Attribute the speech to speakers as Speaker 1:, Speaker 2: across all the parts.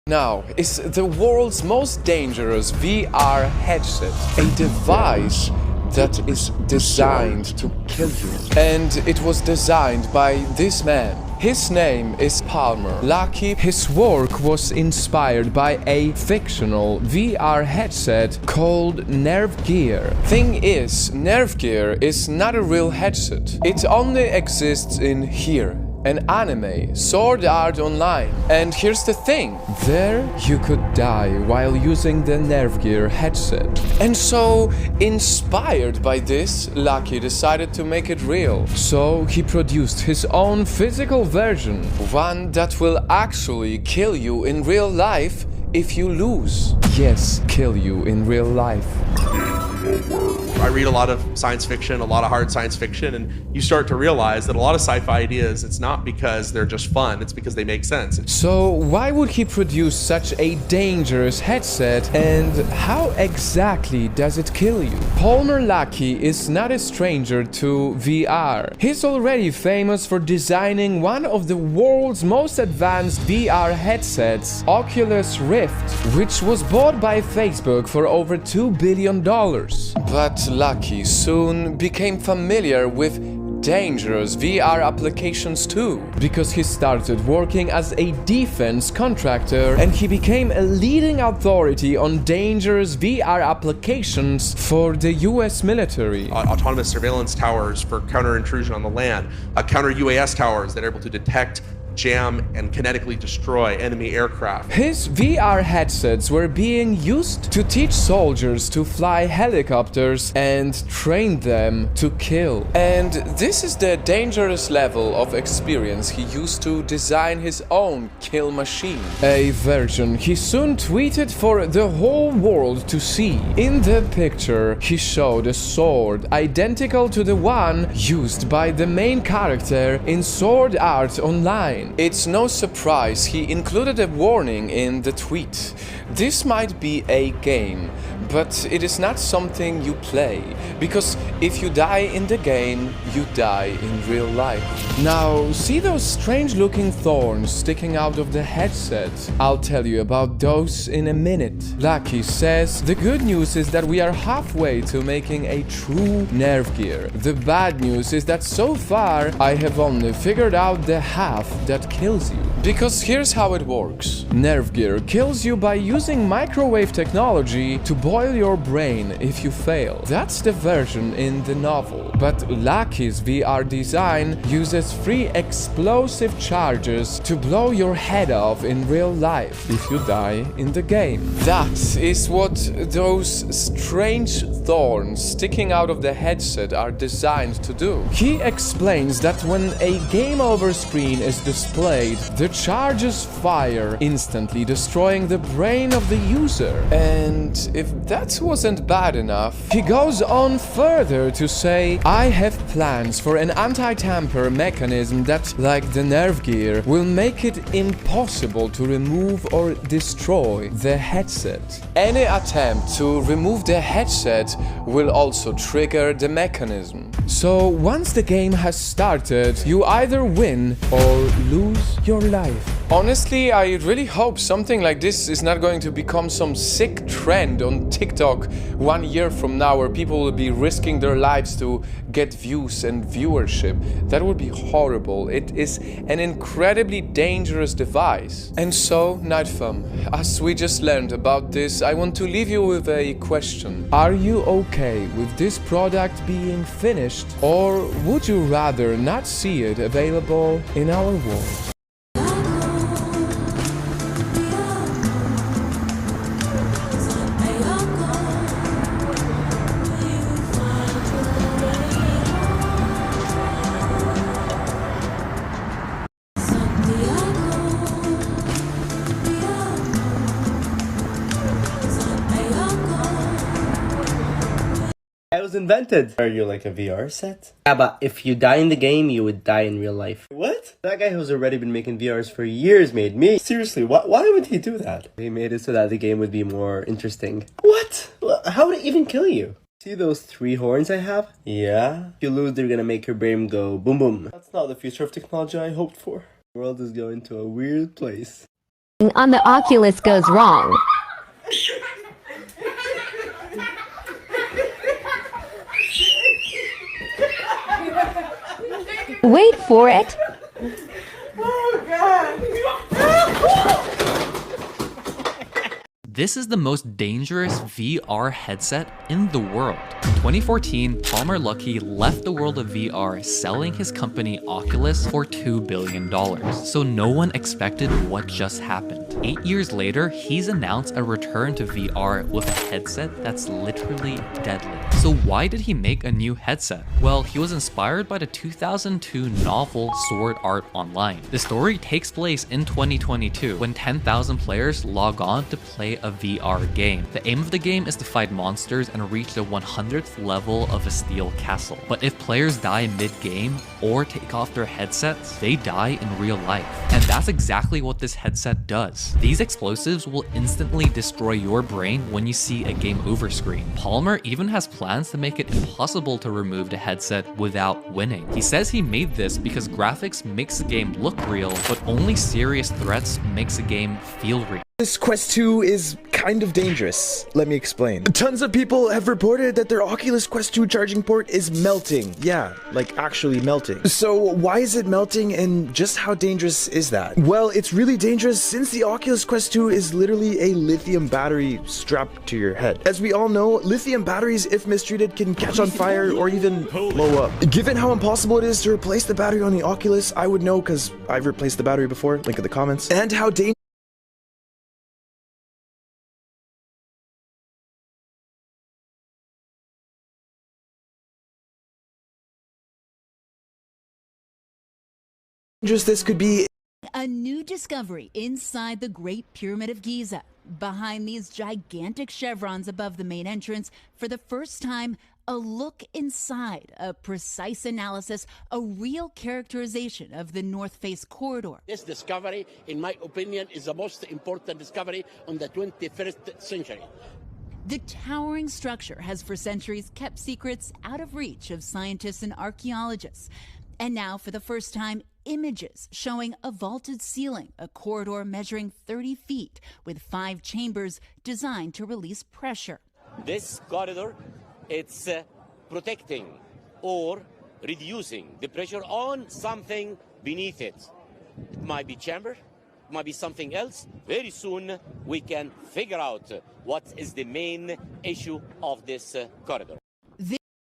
Speaker 1: Now is the world's most dangerous VR headset, a device that is designed to kill you. And it was designed by this man. His name is Palmer Luckey. His work was inspired by a fictional VR headset called Nerve Gear. Thing is, Nerve Gear is not a real headset. It only exists in here. An anime, Sword Art Online. And here's the thing, there you could die while using the Nerve Gear headset. And so, inspired by this, Luckey decided to make it real. So he produced his own physical version, one that will actually kill you in real life if you lose. Yes, kill you in real life.
Speaker 2: I read a lot of science fiction, a lot of hard science fiction, and you start to realize that a lot of sci-fi ideas, it's not because they're just fun, it's because they make sense.
Speaker 1: So why would he produce such a dangerous headset, and how exactly does it kill you? Palmer Luckey is not a stranger to VR. He's already famous for designing one of the world's most advanced VR headsets, Oculus Rift, which was bought by Facebook for over $2 billion. But Luckey soon became familiar with dangerous VR applications too, because he started working as a defense contractor and he became a leading authority on dangerous VR applications for the US military.
Speaker 2: Autonomous surveillance towers for counter-intrusion on the land, counter-UAS towers that are able to detect, jam, and kinetically destroy enemy aircraft.
Speaker 1: His VR headsets were being used to teach soldiers to fly helicopters and train them to kill. And this is the dangerous level of experience he used to design his own kill machine. A version he soon tweeted for the whole world to see. In the picture, he showed a sword identical to the one used by the main character in Sword Art Online. It's no surprise he included a warning in the tweet. This might be a game, but it is not something you play, because if you die in the game, you die in real life. Now, see those strange looking thorns sticking out of the headset? I'll tell you about those in a minute. Luckey says the good news is that we are halfway to making a true Nerve Gear. The bad news is that so far I have only figured out the half that kills you. Because here's how it works. Nerve Gear kills you by using microwave technology to boil your brain if you fail. That's the version in the novel. But Luckey's VR design uses free explosive charges to blow your head off in real life if you die in the game. That is what those strange thorns sticking out of the headset are designed to do. He explains that when a game over screen is displayed, the charges fire instantly, destroying the brain of the user. And if that wasn't bad enough, he goes on further to say, I have plans for an anti-tamper mechanism that, like the Nerve Gear, will make it impossible to remove or destroy the headset. Any attempt to remove the headset will also trigger the mechanism. So once the game has started, you either win or lose your life. Honestly, I really hope something like this is not going to become some sick trend on TikTok 1 year from now, where people will be risking their lives to get views and viewership. That would be horrible. It is an incredibly dangerous device. And so, Nightfam, as we just learned about this, I want to leave you with a question. Are you okay with this product being finished, or would you rather not see it available in our world?
Speaker 3: It was invented. Are you like a VR set? Yeah, but if you die in the game, you would die in real life. What? That guy who's already been making VRs for years made me. Seriously, why would he do that? He made it so that the game would be more interesting. What? How would it even kill you? See those 3 horns I have? Yeah? If you lose, they're gonna make your brain go boom boom. That's not the future of technology I hoped for. The world is going to a weird place.
Speaker 4: on the Oculus goes wrong. Wait for it.
Speaker 5: This is the most dangerous VR headset in the world. In 2014, Palmer Luckey left the world of VR selling his company Oculus for $2 billion. So no one expected what just happened. 8 years later, he's announced a return to VR with a headset that's literally deadly. So why did he make a new headset? Well, he was inspired by the 2002 novel Sword Art Online. The story takes place in 2022 when 10,000 players log on to play a VR game. The aim of the game is to fight monsters and reach the 100th level of a steel castle. But if players die mid-game or take off their headsets, they die in real life. And that's exactly what this headset does. These explosives will instantly destroy your brain when you see a game over screen. Palmer even has plans to make it impossible to remove the headset without winning. He says he made this because graphics makes the game look real, but only serious threats makes the game feel real.
Speaker 6: This Quest 2 is kind of dangerous. Let me explain. Tons of people have reported that their Oculus Quest 2 charging port is melting. Yeah, like actually melting. So why is it melting and just how dangerous is that? Well, it's really dangerous since the Oculus Quest 2 is literally a lithium battery strapped to your head. As we all know, lithium batteries, if mistreated, can catch on fire or even blow up. Given how impossible it is to replace the battery on the Oculus, I would know because I've replaced the battery before, link in the comments, and how dangerous this could be.
Speaker 7: A new discovery inside the Great Pyramid of Giza. Behind these gigantic chevrons above the main entrance, for the first time, a look inside, a precise analysis, a real characterization of the North Face corridor.
Speaker 8: This discovery, in my opinion, is the most important discovery on the 21st century.
Speaker 7: The towering structure has for centuries kept secrets out of reach of scientists and archaeologists. And now, for the first time, images showing a vaulted ceiling, a corridor measuring 30 feet with 5 chambers designed to release pressure.
Speaker 8: This corridor, it's protecting or reducing the pressure on something beneath it. It might be chamber, it might be something else. Very soon we can figure out what is the main issue of this corridor.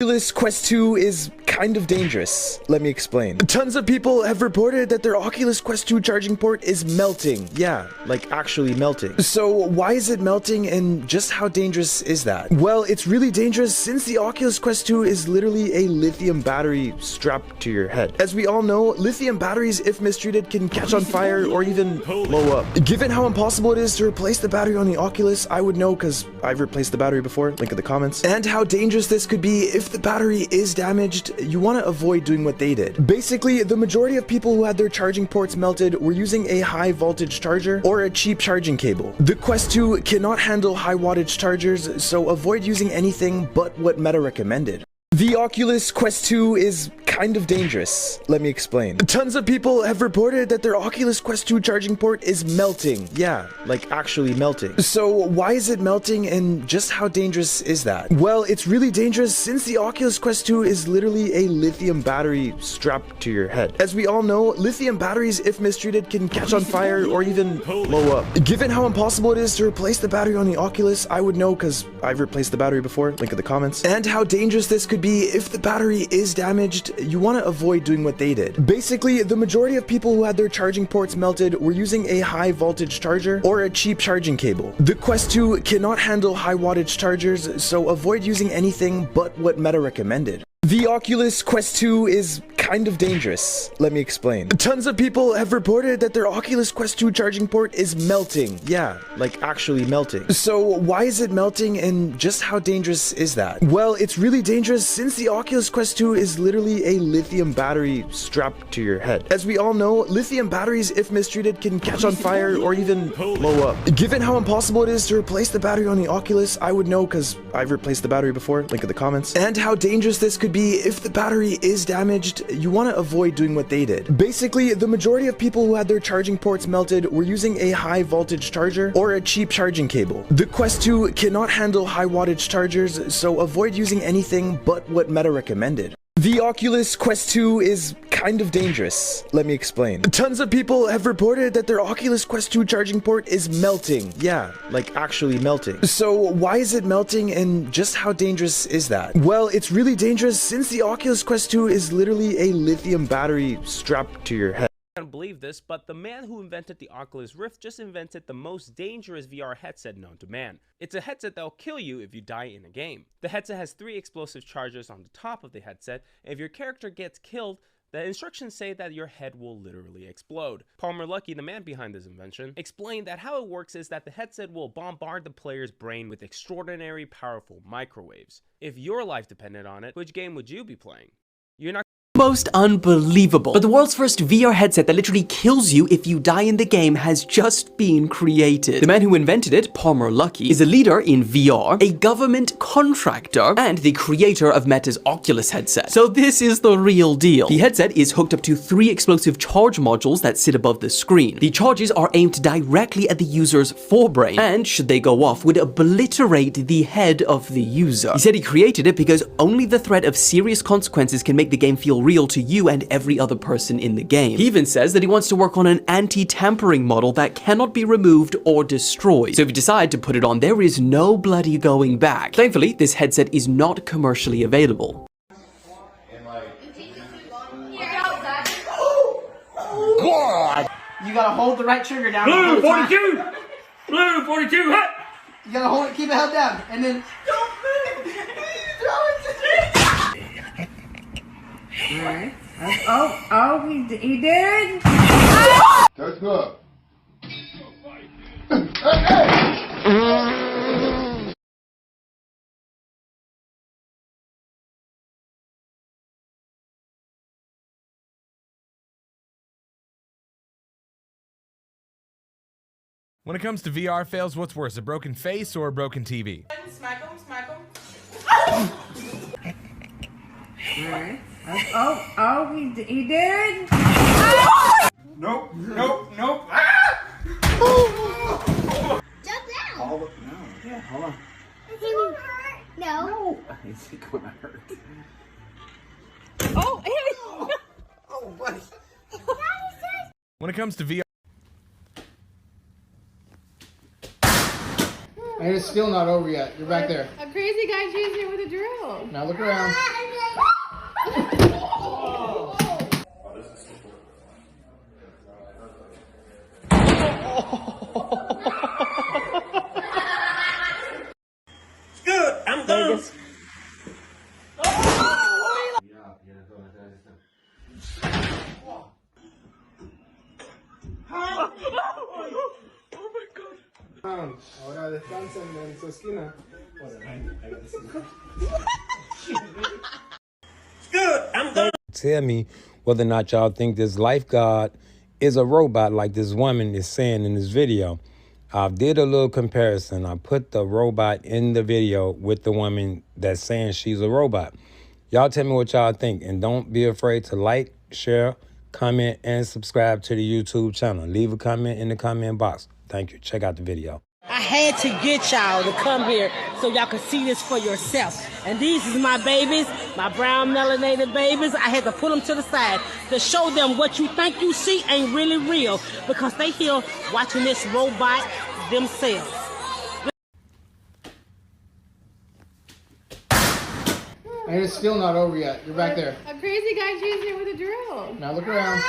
Speaker 6: Oculus Quest 2 is kind of dangerous. Let me explain. Tons of people have reported that their Oculus Quest 2 charging port is melting. Yeah, like actually melting. So why is it melting and just how dangerous is that? Well, it's really dangerous since the Oculus Quest 2 is literally a lithium battery strapped to your head. As we all know, lithium batteries, if mistreated, can catch on fire or even blow up. Given how impossible it is to replace the battery on the Oculus, I would know because I've replaced the battery before, link in the comments, and how dangerous this could be if the battery is damaged. You want to avoid doing what they did. Basically, the majority of people who had their charging ports melted were using a high voltage charger or a cheap charging cable. The Quest 2 cannot handle high wattage chargers, so avoid using anything but what Meta recommended. The Oculus Quest 2 is kind of dangerous. Let me explain. Tons of people have reported that their Oculus Quest 2 charging port is melting. Yeah, like actually melting. So why is it melting and just how dangerous is that? Well, it's really dangerous since the Oculus Quest 2 is literally a lithium battery strapped to your head. As we all know, lithium batteries, if mistreated, can catch on fire or even blow up. Given how impossible it is to replace the battery on the Oculus, I would know because I've replaced the battery before, link in the comments, and how dangerous this could be if the battery is damaged. You want to avoid doing what they did. Basically, the majority of people who had their charging ports melted were using a high voltage charger or a cheap charging cable. The Quest 2 cannot handle high wattage chargers, so avoid using anything but what Meta recommended. The Oculus Quest 2 is kind of dangerous. Let me explain. Tons of people have reported that their Oculus Quest 2 charging port is melting. Yeah, like actually melting. So why is it melting and just how dangerous is that? Well, it's really dangerous since the Oculus Quest 2 is literally a lithium battery strapped to your head. As we all know, lithium batteries, if mistreated, can catch on fire or even blow up. Given how impossible it is to replace the battery on the Oculus, I would know because I've replaced the battery before, link in the comments, and how dangerous this could be if the battery is damaged. you want to avoid doing what they did. Basically, the majority of people who had their charging ports melted were using a high voltage charger or a cheap charging cable. The Quest 2 cannot handle high wattage chargers, so avoid using anything but what Meta recommended. The Oculus Quest 2 is kind of dangerous. Let me explain. Tons of people have reported that their Oculus Quest 2 charging port is melting. Yeah, like actually melting. So why is it melting and just how dangerous is that? Well, it's really dangerous since the Oculus Quest 2 is literally a lithium battery strapped to your head.
Speaker 9: I can't believe this, but the man who invented the Oculus Rift just invented the most dangerous VR headset known to man. It's a headset that'll kill you if you die in a game. The headset has 3 explosive charges on the top of the headset, and if your character gets killed, the instructions say that your head will literally explode. Palmer Luckey, the man behind this invention, explained that how it works is that the headset will bombard the player's brain with extraordinary powerful microwaves. If your life depended on it, which game would you be playing? You're not
Speaker 10: Most unbelievable. But the world's first VR headset that literally kills you if you die in the game has just been created. The man who invented it, Palmer Luckey, is a leader in VR, a government contractor, and the creator of Meta's Oculus headset. So this is the real deal. The headset is hooked up to 3 explosive charge modules that sit above the screen. The charges are aimed directly at the user's forebrain, and should they go off, would obliterate the head of the user. He said he created it because only the threat of serious consequences can make the game feel real to you and every other person in the game. He even says that he wants to work on an anti-tampering model that cannot be removed or destroyed. So if you decide to put it on, there is no bloody going back. Thankfully, this headset is not commercially available.
Speaker 11: God! You gotta hold the right trigger down.
Speaker 12: Blue 42! Blue 42, hut!
Speaker 11: You gotta hold it, keep it held down, and then... Don't move!
Speaker 13: Alright. Oh, he did?
Speaker 14: That's good.
Speaker 15: When it comes to VR fails, what's worse, a broken face or a broken TV?
Speaker 13: Smack him. Alright. Oh, he did?
Speaker 12: Nope. Ah!
Speaker 14: Jump down.
Speaker 11: No. Yeah, hold on.
Speaker 14: Is it gonna hurt? No.
Speaker 11: Is it gonna hurt?
Speaker 14: Oh, buddy.
Speaker 15: When it comes to VR...
Speaker 11: And it's still not over yet. You're back there.
Speaker 13: A crazy guy chasing you with a drill.
Speaker 11: Now look around.
Speaker 12: Good, I'm done.
Speaker 11: Ahora descansen en su esquina.
Speaker 12: Good, I'm done.
Speaker 16: Tell me whether or not y'all think this lifeguard is a robot like this woman is saying in this video. I did a little comparison. I put the robot in the video with the woman that's saying she's a robot. Y'all tell me what y'all think, and don't be afraid to like, share, comment, and subscribe to the YouTube channel. Leave a comment in the comment box. Thank you. Check out the video.
Speaker 17: I had to get y'all to come here so y'all could see this for yourself. And these is my babies, my brown melanated babies. I had to put them to the side to show them what you think you see ain't really real, because they here watching this robot themselves.
Speaker 11: And it's still not over yet. You're back there.
Speaker 13: A crazy guy chasing you with a drill.
Speaker 11: Now look around.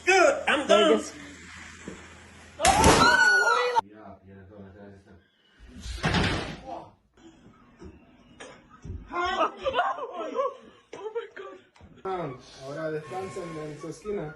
Speaker 12: Good, I'm done.
Speaker 11: Ahora descansen en su esquina.